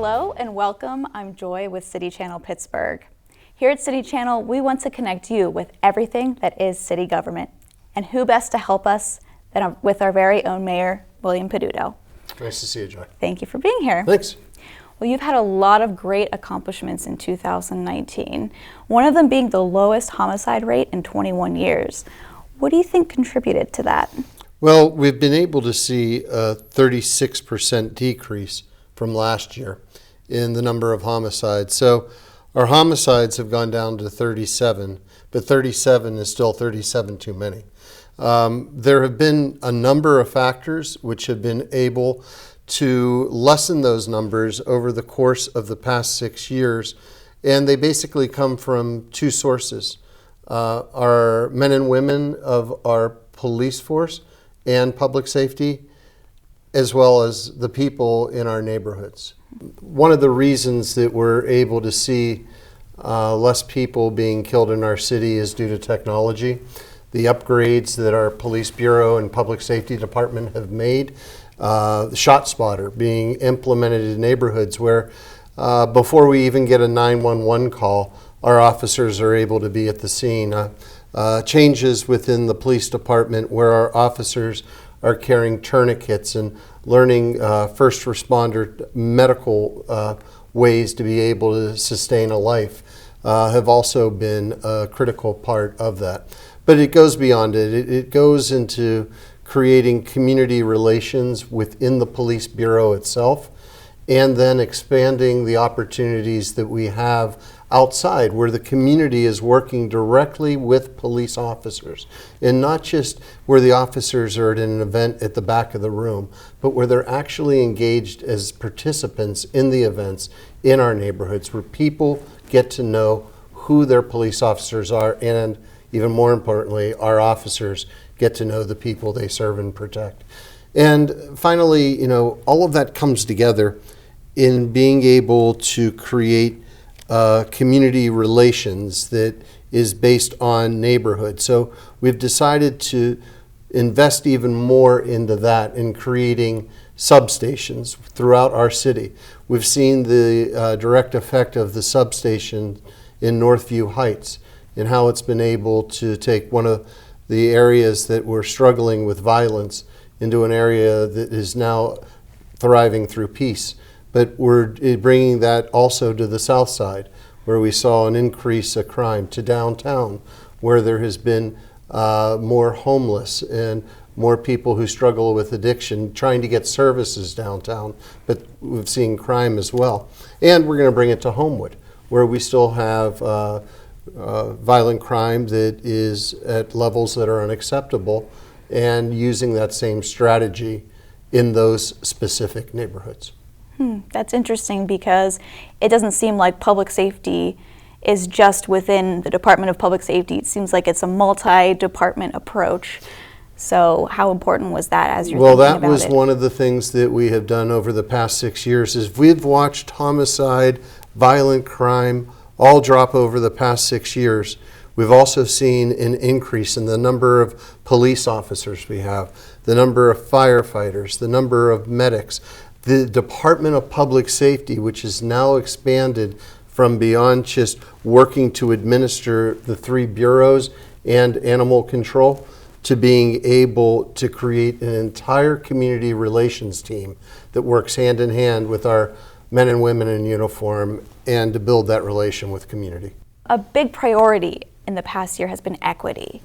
Hello and welcome. I'm Joy with City Channel Pittsburgh. Here at City Channel, we want to connect you with everything that is city government. And who best to help us than with our very own Mayor William Peduto. Nice to see you, Joy. Thank you for being here. Thanks. Well, you've had a lot of great accomplishments in 2019, one of them being the lowest homicide rate in 21 years. What do you think contributed to that? Well, we've been able to see a 36% decrease from last year in the number of homicides. So our homicides have gone down to 37, but 37 is still 37 too many. There have been a number of factors which have been able to lessen those numbers over the course of the past 6 years, and they basically come from two sources. Our men and women of our police force and public safety, as well as the people in our neighborhoods. One of the reasons that we're able to see less people being killed in our city is due to technology. The upgrades that our police bureau and public safety department have made, the shot spotter being implemented in neighborhoods where before we even get a 911 call, our officers are able to be at the scene. Changes within the police department where our officers are carrying tourniquets and learning first responder medical ways to be able to sustain a life have also been a critical part of that. But it goes beyond it. It goes into creating community relations within the police bureau itself, and then expanding the opportunities that we have outside where the community is working directly with police officers, and not just where the officers are at an event at the back of the room, but where they're actually engaged as participants in the events in our neighborhoods, where people get to know who their police officers are, and even more importantly, our officers get to know the people they serve and protect. And finally, all of that comes together in being able to create community relations that is based on neighborhood. So we've decided to invest even more into that in creating substations throughout our city. We've seen the direct effect of the substation in Northview Heights and how it's been able to take one of the areas that were struggling with violence into an area that is now thriving through peace. But we're bringing that also to the south side, where we saw an increase of crime, to downtown, where there has been more homeless and more people who struggle with addiction trying to get services downtown, but we've seen crime as well. And we're going to bring it to Homewood, where we still have violent crime that is at levels that are unacceptable, and using that same strategy in those specific neighborhoods. That's interesting, because it doesn't seem like public safety is just within the Department of Public Safety. It seems like it's a multi-department approach. So how important was that as you're thinking about it? Well, that was one of the things that we have done over the past 6 years, is we've watched homicide, violent crime, all drop over the past 6 years. We've also seen an increase in the number of police officers we have, the number of firefighters, the number of medics. The Department of Public Safety, which is now expanded from beyond just working to administer the 3 bureaus and animal control, to being able to create an entire community relations team that works hand in hand with our men and women in uniform, and to build that relation with community. A big priority in the past year has been equity.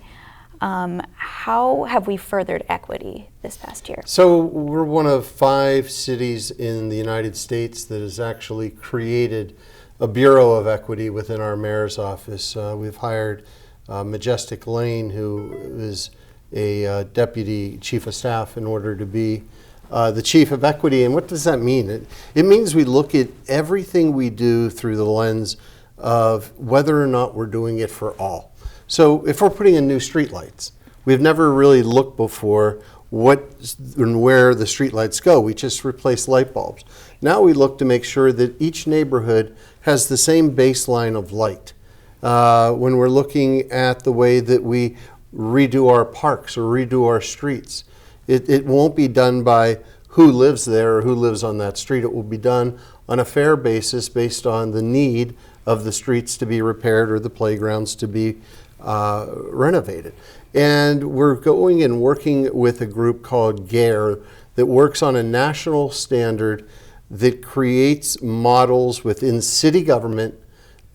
How have we furthered equity this past year? So we're one of 5 cities in the United States that has actually created a Bureau of Equity within our mayor's office. We've hired Majestic Lane, who is a deputy chief of staff, in order to be the chief of equity. And what does that mean? It means we look at everything we do through the lens of whether or not we're doing it for all. So if we're putting in new streetlights, we've never really looked before what and where the streetlights go. We just replace light bulbs. Now we look to make sure that each neighborhood has the same baseline of light. When we're looking at the way that we redo our parks or redo our streets, it won't be done by who lives there or who lives on that street. It will be done on a fair basis based on the need of the streets to be repaired or the playgrounds to be renovated. And we're going and working with a group called GARE that works on a national standard that creates models within city government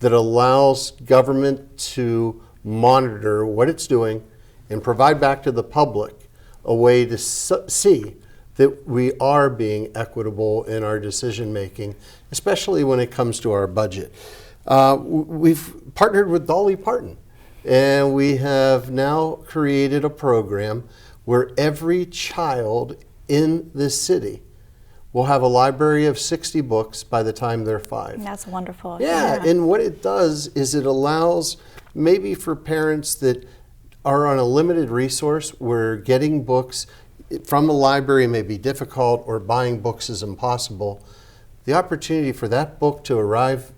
that allows government to monitor what it's doing and provide back to the public a way to see that we are being equitable in our decision making, especially when it comes to our budget. We've partnered with Dolly Parton, and we have now created a program where every child in this city will have a library of 60 books by the time they're 5. That's wonderful. Yeah, and what it does is it allows maybe for parents that are on a limited resource where getting books from a library may be difficult or buying books is impossible, the opportunity for that book to arrive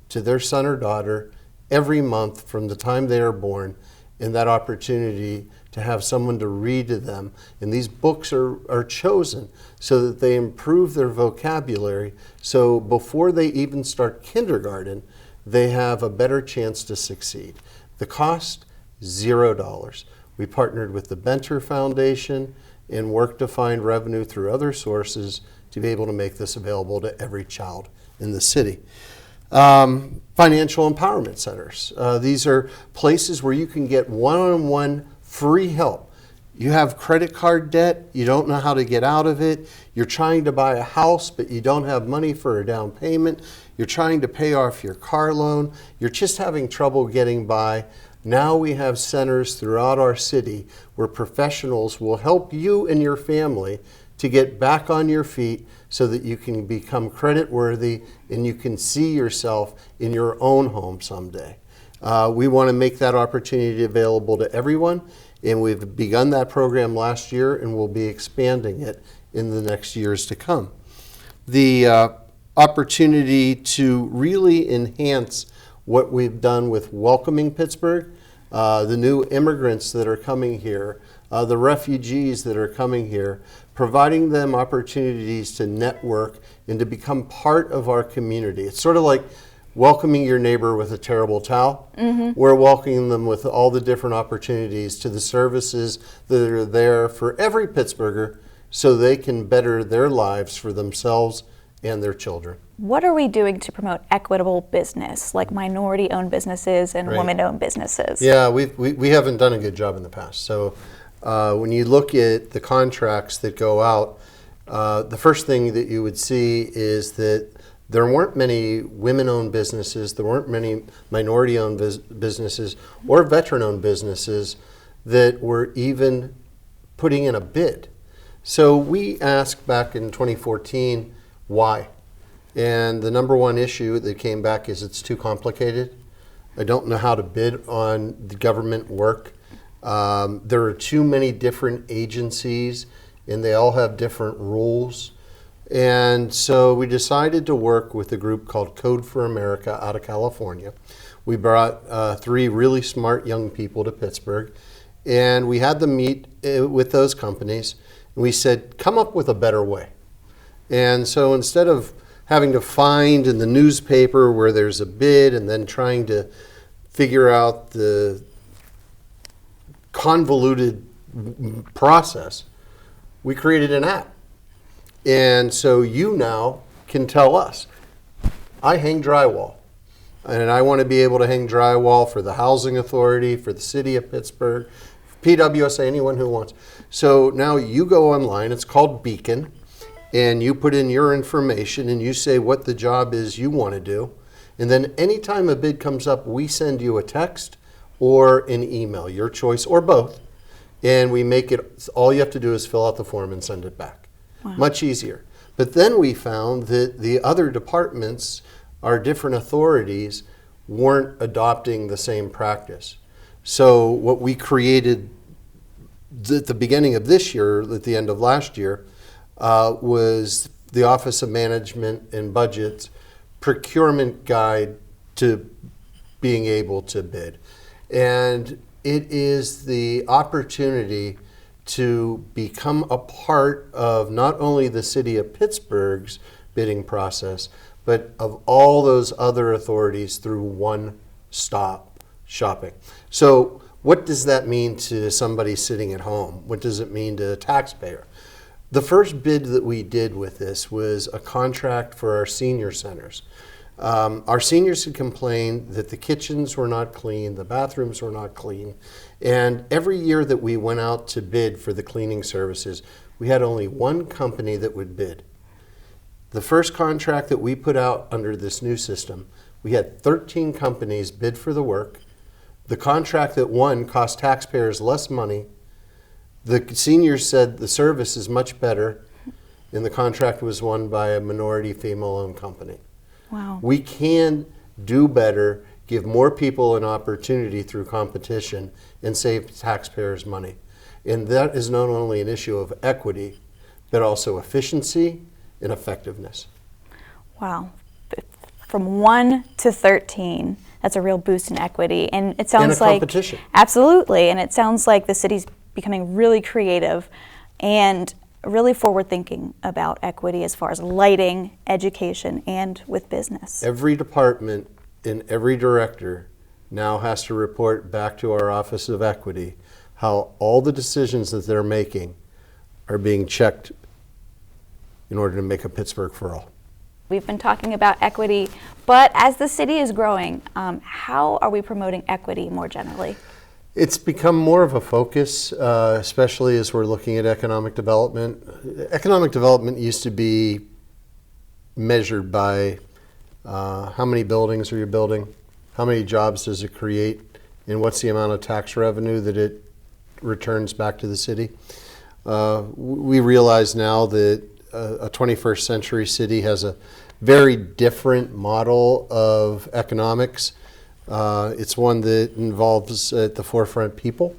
to their son or daughter every month from the time they are born, and that opportunity to have someone to read to them. And these books are chosen so that they improve their vocabulary, so before they even start kindergarten, they have a better chance to succeed. The cost, $0. We partnered with the Benter Foundation and worked to find revenue through other sources to be able to make this available to every child in the city. Financial empowerment centers. These are places where you can get one-on-one free help. You have credit card debt, you don't know how to get out of it, you're trying to buy a house but you don't have money for a down payment, you're trying to pay off your car loan, you're just having trouble getting by. Now we have centers throughout our city where professionals will help you and your family to get back on your feet so that you can become credit worthy and you can see yourself in your own home someday. We want to make that opportunity available to everyone, and we've begun that program last year and we'll be expanding it in the next years to come. The opportunity to really enhance what we've done with welcoming Pittsburgh, the new immigrants that are coming here, the refugees that are coming here, providing them opportunities to network and to become part of our community. It's sort of like welcoming your neighbor with a terrible towel. Mm-hmm. We're welcoming them with all the different opportunities to the services that are there for every Pittsburgher so they can better their lives for themselves and their children. What are we doing to promote equitable business, like minority-owned businesses and women-owned businesses? Yeah, we haven't done a good job in the past. So when you look at the contracts that go out, the first thing that you would see is that there weren't many women-owned businesses, there weren't many minority-owned businesses or veteran-owned businesses that were even putting in a bid. So we asked back in 2014, why? And the number one issue that came back is it's too complicated. I don't know how to bid on the government work. There are too many different agencies and they all have different rules. And so we decided to work with a group called Code for America out of California. We brought 3 really smart young people to Pittsburgh, and we had them meet with those companies. And we said, come up with a better way. And so instead of having to find in the newspaper where there's a bid and then trying to figure out the convoluted process, we created an app. And so you now can tell us, I hang drywall, and I want to be able to hang drywall for the Housing Authority, for the City of Pittsburgh, PWSA, anyone who wants. So now you go online, it's called Beacon, and you put in your information and you say what the job is you want to do. And then anytime a bid comes up, we send you a text or an email, your choice, or both. And we make it, all you have to do is fill out the form and send it back. Wow. Much easier. But then we found that the other departments, our different authorities, weren't adopting the same practice. So what we created at the beginning of this year, at the end of last year, was the Office of Management and Budget's procurement guide to being able to bid. And it is the opportunity to become a part of not only the City of Pittsburgh's bidding process, but of all those other authorities through one-stop shopping. So what does that mean to somebody sitting at home? What does it mean to a taxpayer? The first bid that we did with this was a contract for our senior centers. Our seniors had complained that the kitchens were not clean, the bathrooms were not clean, and every year that we went out to bid for the cleaning services, we had only one company that would bid. The first contract that we put out under this new system, we had 13 companies bid for the work. The contract that won cost taxpayers less money. The seniors said the service is much better, and the contract was won by a minority female-owned company. Wow. We can do better, give more people an opportunity through competition, and save taxpayers money. And that is not only an issue of equity, but also efficiency and effectiveness. Wow. From 1 to 13, that's a real boost in equity. And it sounds and a like competition. Absolutely. And it sounds like the city's becoming really creative and really forward-thinking about equity as far as lighting, education, and with business. Every department and every director now has to report back to our Office of Equity how all the decisions that they're making are being checked in order to make a Pittsburgh for all. We've been talking about equity, but as the city is growing, how are we promoting equity more generally? It's become more of a focus, especially as we're looking at economic development. Economic development used to be measured by how many buildings are you building, how many jobs does it create, and what's the amount of tax revenue that it returns back to the city. We realize now that a 21st century city has a very different model of economics. It's one that involves at the forefront people.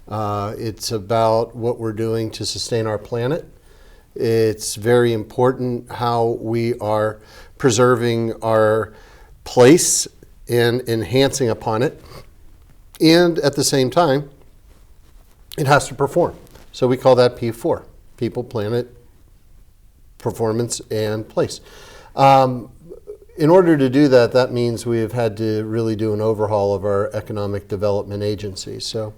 It's about what we're doing to sustain our planet. It's very important how we are preserving our place and enhancing upon it. And at the same time, it has to perform. So we call that P4, people, planet, performance, and place. In order to do that, that means we have had to really do an overhaul of our economic development agency. So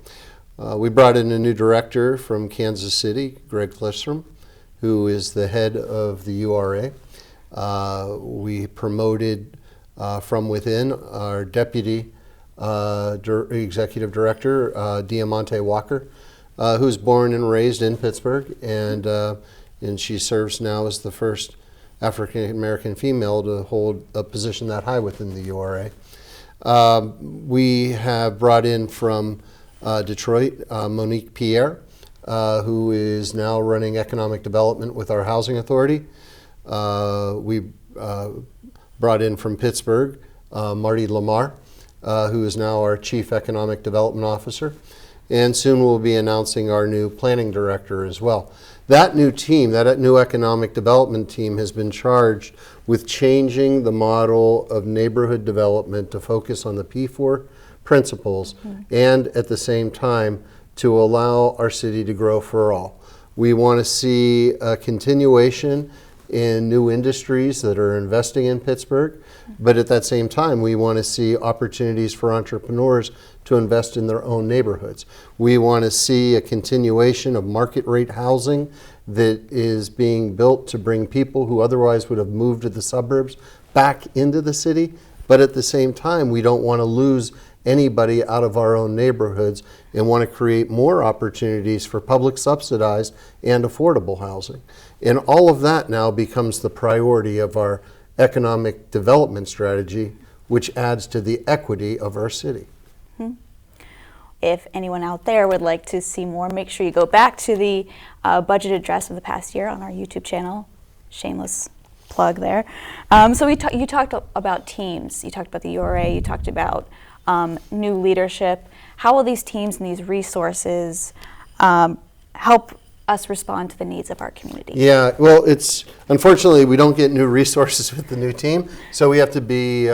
we brought in a new director from Kansas City, Greg Flistrom, who is the head of the URA. We promoted from within our deputy executive director, Diamante Walker, who's born and raised in Pittsburgh, and she serves now as the first African-American female to hold a position that high within the URA. We have brought in from Detroit, Monique Pierre, who is now running economic development with our housing authority. We brought in from Pittsburgh, Marty Lamar, who is now our Chief Economic Development Officer. And soon we'll be announcing our new planning director as well. That new team, that new economic development team, has been charged with changing the model of neighborhood development to focus on the P4 principles and at the same time to allow our city to grow for all. We want to see a continuation in new industries that are investing in Pittsburgh, but at that same time we want to see opportunities for entrepreneurs to invest in their own neighborhoods. We want to see a continuation of market rate housing that is being built to bring people who otherwise would have moved to the suburbs back into the city, but at the same time we don't want to lose anybody out of our own neighborhoods and want to create more opportunities for public subsidized and affordable housing. And all of that now becomes the priority of our economic development strategy, which adds to the equity of our city. If anyone out there would like to see more, make sure you go back to the budget address of the past year on our YouTube channel. Shameless plug there. So you talked about teams. You talked about the URA. You talked about new leadership. How will these teams and these resources help us respond to the needs of our community? Yeah, well, unfortunately we don't get new resources with the new team, so we have to be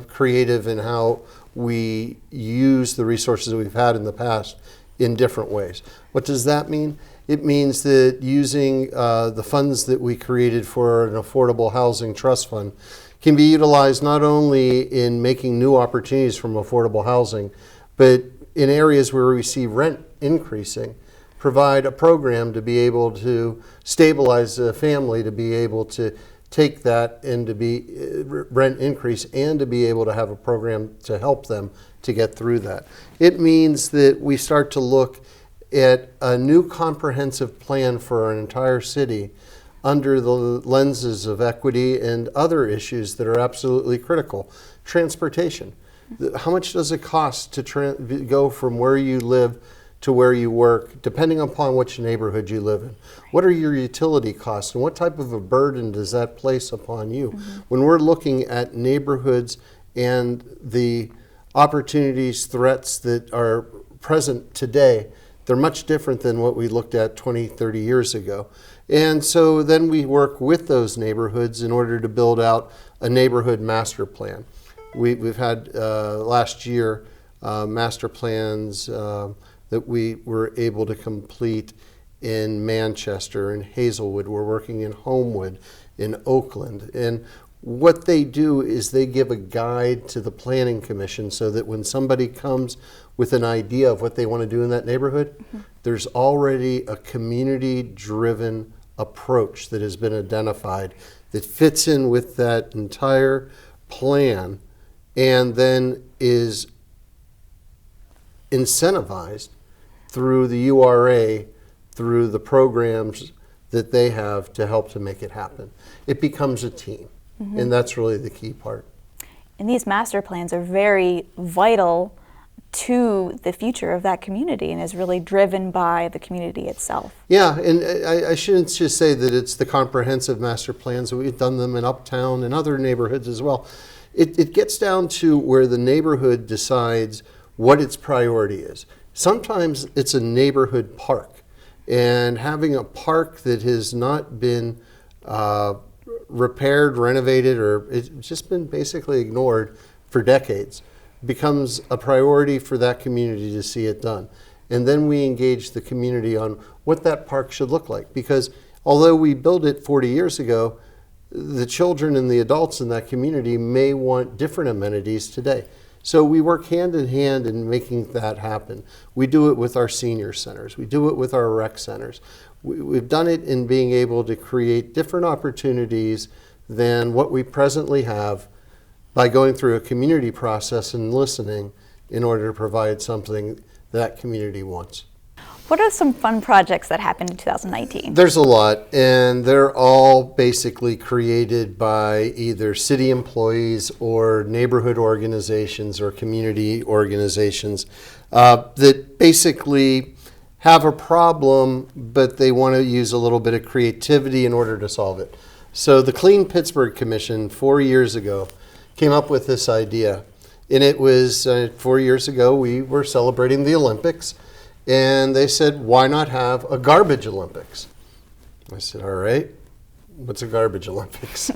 creative in how we use the resources that we've had in the past in different ways. What does that mean? It means that using the funds that we created for an affordable housing trust fund can be utilized not only in making new opportunities from affordable housing, but in areas where we see rent increasing, provide a program to be able to stabilize a family, to be able to take that and to be rent increase, and to be able to have a program to help them to get through that. It means that we start to look at a new comprehensive plan for an entire city under the lenses of equity and other issues that are absolutely critical. Transportation. How much does it cost to go from where you live to where you work, depending upon which neighborhood you live in? What are your utility costs, and what type of a burden does that place upon you? When we're looking at neighborhoods and the opportunities, threats that are present today, they're much different than what we looked at 20, 30 years ago. And so then we work with those neighborhoods in order to build out a neighborhood master plan. We've had last year master plans that we were able to complete in Manchester, in Hazelwood. We're working in Homewood, in Oakland. And what they do is they give a guide to the Planning Commission so that when somebody comes with an idea of what they want to do in that neighborhood, there's already a community-driven approach that has been identified that fits in with that entire plan and then is incentivized through the URA, through the programs that they have to help to make it happen. It becomes a team, and that's really the key part. And these master plans are very vital to the future of that community and is really driven by the community itself. Yeah, and I shouldn't just say that it's the comprehensive master plans. We've done them in Uptown and other neighborhoods as well. It gets down to where the neighborhood decides what its priority is. Sometimes it's a neighborhood park, and having a park that has not been repaired, renovated, or it's just been basically ignored for decades becomes a priority for that community to see it done. And then we engage the community on what that park should look like, because although we built it 40 years ago, the children and the adults in that community may want different amenities today. So we work hand in hand in making that happen. We do it with our senior centers. We do it with our rec centers. We've done it in being able to create different opportunities than what we presently have by going through a community process and listening in order to provide something that community wants. What are some fun projects that happened in 2019? There's a lot, and they're all basically created by either city employees or neighborhood organizations or community organizations that basically have a problem, but they want to use a little bit of creativity in order to solve it. So the Clean Pittsburgh Commission 4 years ago came up with this idea, and it was 4 years ago we were celebrating the Olympics. And they said, why not have a garbage Olympics? I said, all right, what's a garbage Olympics?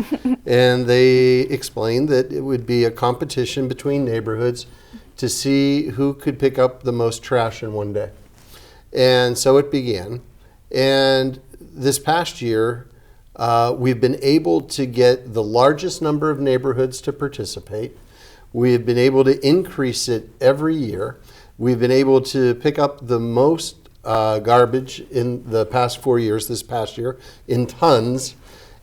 And they explained that it would be a competition between neighborhoods to see who could pick up the most trash in one day. And so it began. And this past year, we've been able to get the largest number of neighborhoods to participate. We've been able to increase it every year. We've been able to pick up the most garbage in the past 4 years, this past year, in tons.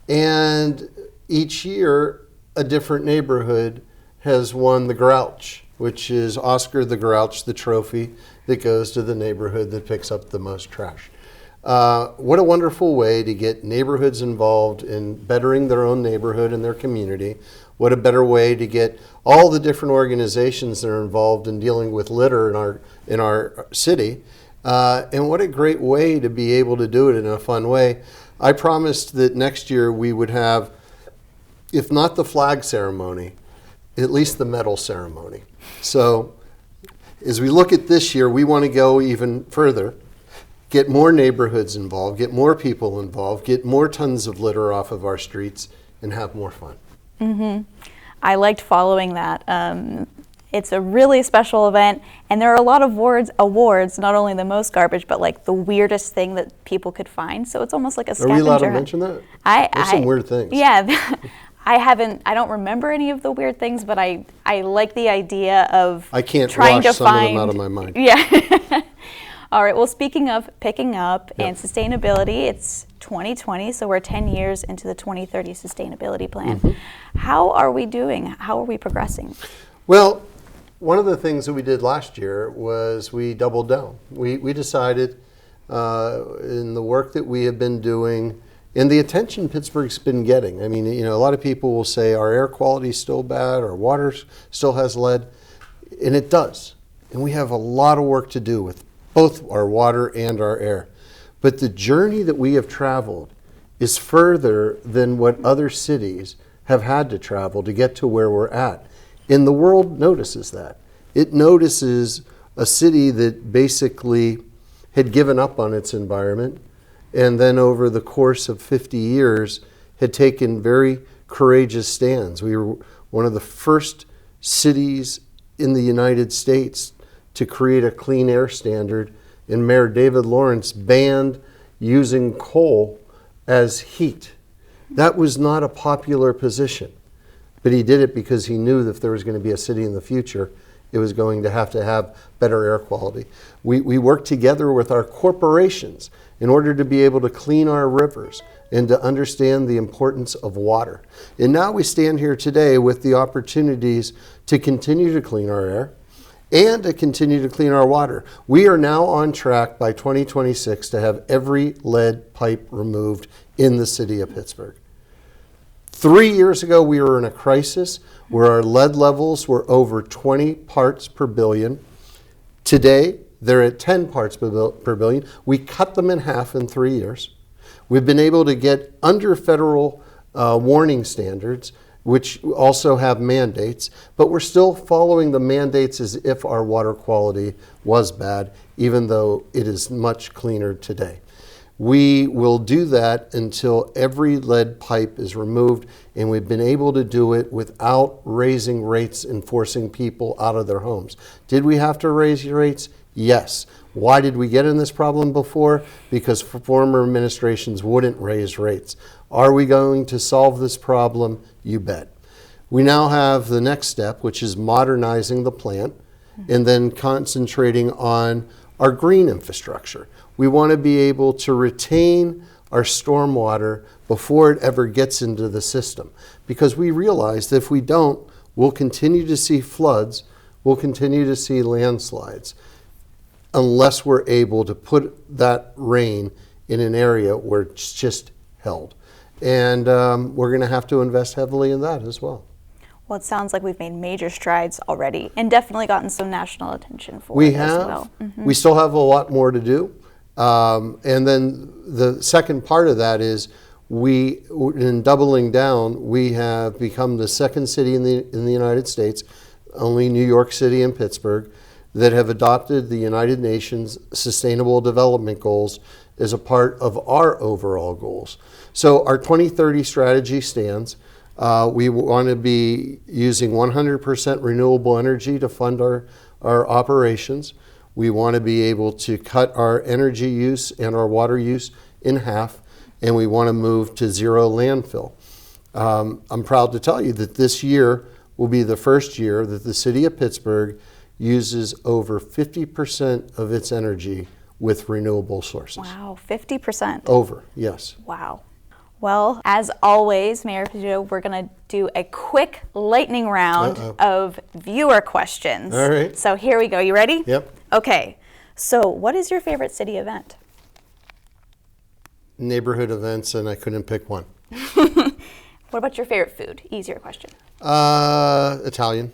And each year, a different neighborhood has won the Grouch, which is Oscar the Grouch, the trophy that goes to the neighborhood that picks up the most trash. What a wonderful way to get neighborhoods involved in bettering their own neighborhood and their community. What a better way to get all the different organizations that are involved in dealing with litter in our city. And what a great way to be able to do it in a fun way. I promised that next year we would have, if not the flag ceremony, at least the medal ceremony. So as we look at this year, we want to go even further, get more neighborhoods involved, get more people involved, get more tons of litter off of our streets, and have more fun. I liked following that. It's a really special event, and there are a lot of awards, not only the most garbage, but like the weirdest thing that people could find. So it's almost like a Are scavenger we allowed to hunt. mention that? There's some weird things. Yeah, I don't remember any of the weird things, but I like the idea of I can't trying wash to some find, of them out of my mind. Yeah. All right, well, speaking of picking up and sustainability, it's 2020, so we're 10 years into the 2030 sustainability plan. How are we doing? How are we progressing? Well, one of the things that we did last year was we doubled down. We decided in the work that we have been doing and the attention Pittsburgh's been getting. I mean, you know, a lot of people will say our air quality is still bad, our water still has lead, and it does. And we have a lot of work to do with both our water and our air. But the journey that we have traveled is further than what other cities have had to travel to get to where we're at. And the world notices that. It notices a city that basically had given up on its environment, and then over the course of 50 years had taken very courageous stands. We were one of the first cities in the United States to create a clean air standard, and Mayor David Lawrence banned using coal as heat. That was not a popular position, but he did it because he knew that if there was going to be a city in the future, it was going to have better air quality. We worked together with our corporations in order to be able to clean our rivers and to understand the importance of water. And now we stand here today with the opportunities to continue to clean our air and to continue to clean our water. We are now on track by 2026 to have every lead pipe removed in the city of Pittsburgh. 3 years ago, we were in a crisis where our lead levels were over 20 parts per billion. Today, they're at 10 parts per billion. We cut them in half in 3 years. We've been able to get under federal warning standards, which also have mandates, but we're still following the mandates as if our water quality was bad, even though it is much cleaner today. We will do that until every lead pipe is removed, and we've been able to do it without raising rates and forcing people out of their homes. Did we have to raise rates? Yes. Why did we get in this problem before? Because former administrations wouldn't raise rates. Are we going to solve this problem? You bet. We now have the next step, which is modernizing the plant and then concentrating on our green infrastructure. We want to be able to retain our stormwater before it ever gets into the system, because we realize that if we don't, we'll continue to see floods, we'll continue to see landslides, unless we're able to put that rain in an area where it's just held. And we're going to have to invest heavily in that as well. Well, it sounds like we've made major strides already and definitely gotten some national attention for it as well. We still have a lot more to do. And then the second part of that is in doubling down, we have become the second city in the United States, only New York City and Pittsburgh, that have adopted the United Nations Sustainable Development Goals as a part of our overall goals. So our 2030 strategy stands. We want to be using 100% renewable energy to fund our operations. We want to be able to cut our energy use and our water use in half, and we want to move to zero landfill. I'm proud to tell you that this year will be the first year that the city of Pittsburgh uses over 50% of its energy with renewable sources. Wow, 50%. Over, yes. Wow. Well, as always, Mayor Peduto, we're going to do a quick lightning round of viewer questions. All right. So here we go. You ready? Yep. Okay. So what is your favorite city event? Neighborhood events, and I couldn't pick one. What about your favorite food? Easier question. Italian.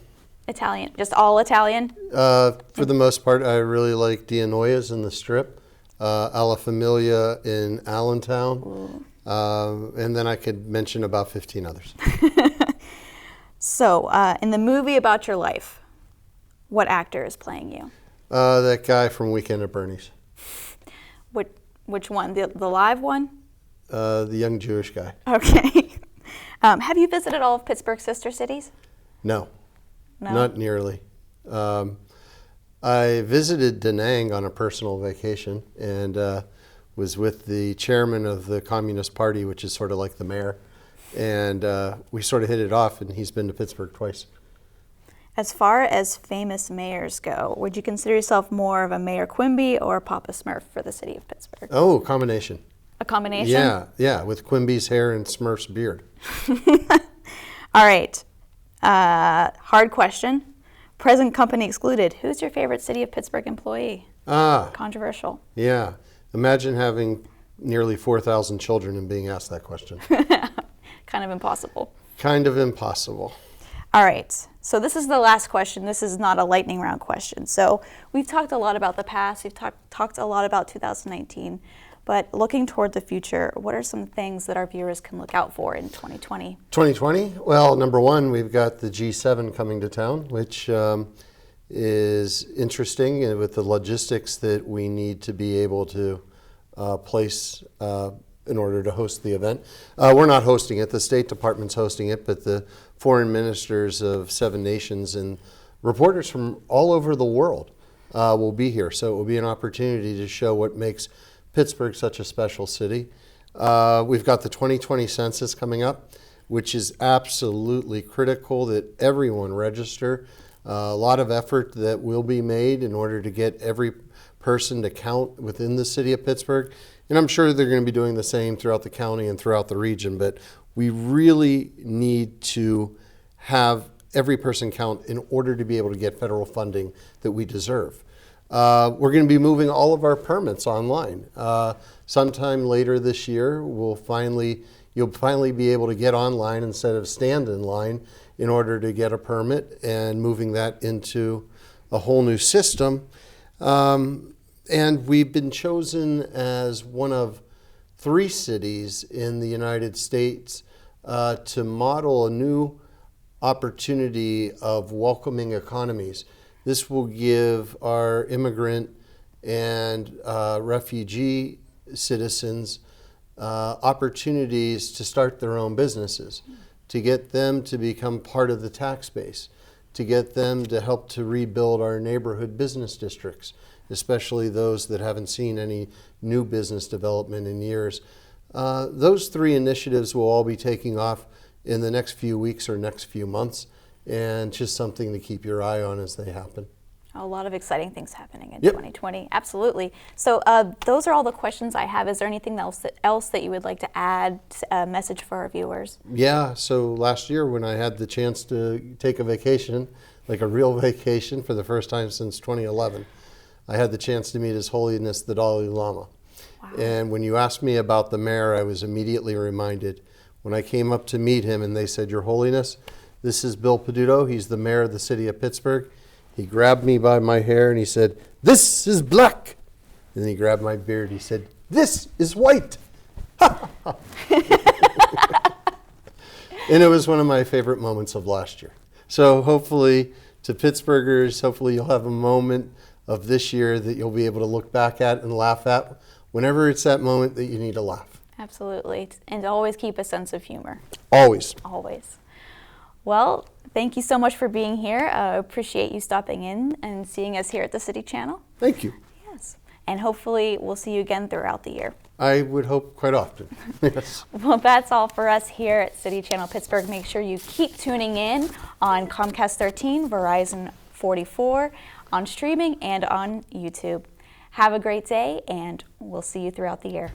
Italian. Just all Italian? For the most part, I really like Dianoia's in the Strip, Alla Familia in Allentown, and then I could mention about 15 others. So, in the movie about your life, what actor is playing you? That guy from Weekend at Bernie's. Which one? The live one? The young Jewish guy. Okay. Have you visited all of Pittsburgh's sister cities? No, No? not nearly. I visited Da Nang on a personal vacation and was with the chairman of the Communist Party, which is sort of like the mayor. And we sort of hit it off, and he's been to Pittsburgh twice. As far as famous mayors go, would you consider yourself more of a Mayor Quimby or Papa Smurf for the city of Pittsburgh? Oh, combination. A combination? Yeah, with Quimby's hair and Smurf's beard. All right. Hard question. Present company excluded. Who's your favorite city of Pittsburgh employee? Controversial. Yeah. Imagine having nearly 4,000 children and being asked that question. Kind of impossible. Kind of impossible. All right. So this is the last question. This is not a lightning round question. So we've talked a lot about the past. We've talked a lot about 2019. But looking toward the future, what are some things that our viewers can look out for in 2020? 2020? Well, number one, we've got the G7 coming to town, which is interesting with the logistics that we need to be able to place in order to host the event. We're not hosting it. The State Department's hosting it, but the foreign ministers of 7 nations and reporters from all over the world will be here. So it will be an opportunity to show what makes Pittsburgh such a special city. We've got the 2020 census coming up, which is absolutely critical that everyone register. A lot of effort that will be made in order to get every person to count within the city of Pittsburgh. And I'm sure they're going to be doing the same throughout the county and throughout the region, but we really need to have every person count in order to be able to get federal funding that we deserve. We're going to be moving all of our permits online. Sometime later this year, you'll finally be able to get online instead of stand in line in order to get a permit, and moving that into a whole new system. And we've been chosen as one of 3 cities in the United States to model a new opportunity of welcoming economies. This will give our immigrant and refugee citizens opportunities to start their own businesses, to get them to become part of the tax base, to get them to help to rebuild our neighborhood business districts, especially those that haven't seen any new business development in years. Those 3 initiatives will all be taking off in the next few weeks or next few months, and just something to keep your eye on as they happen. A lot of exciting things happening in Yep. 2020. Absolutely. So those are all the questions I have. Is there anything else that you would like to add, a message for our viewers? Yeah, so last year when I had the chance to take a vacation, like a real vacation for the first time since 2011, I had the chance to meet His Holiness the Dalai Lama. Wow. And when you asked me about the mayor, I was immediately reminded when I came up to meet him and they said, "Your Holiness, this is Bill Peduto. He's the mayor of the city of Pittsburgh." He grabbed me by my hair and he said, "This is black." And then he grabbed my beard. He said, "This is white." And it was one of my favorite moments of last year. So hopefully to Pittsburghers, hopefully you'll have a moment of this year that you'll be able to look back at and laugh at whenever it's that moment that you need to laugh. Absolutely. And always keep a sense of humor. Always. Always. Well, thank you so much for being here. Appreciate you stopping in and seeing us here at the City Channel. Thank you. Yes. And hopefully we'll see you again throughout the year. I would hope quite often. Yes. Well, that's all for us here at City Channel Pittsburgh. Make sure you keep tuning in on Comcast 13, Verizon 44, on streaming and on YouTube. Have a great day, and we'll see you throughout the year.